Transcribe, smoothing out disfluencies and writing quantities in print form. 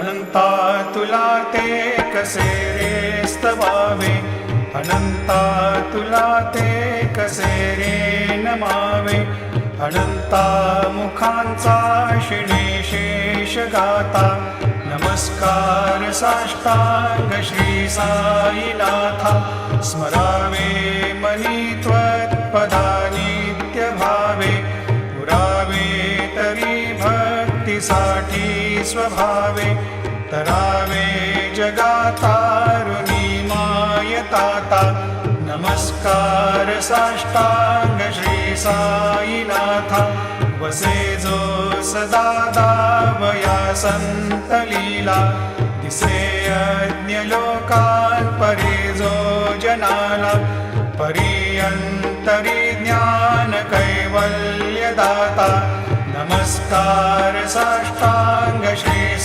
अनंता तुला ते कसे रे स्तवावे, अनंता तुला ते कसे रे नमावे. अनंता मुखांचा शिणे शेष गाता, नमस्कार साष्टांग श्री साईनाथा. स्मरावे मनी त्वत्पदा नित्य भावे, पुरावे तरी भक्तीसाठी स्वभावे. तरावे जगातारुणी मायताता, नमस्कार साष्टांग श्री साईनाथा. वसे जो सदा दावया संत लीला, दिसे यज्ञ लोकात परी जो जनाला. परियंतरी ज्ञान कैवल्य दाता, नमस्कार साष्टांग श्री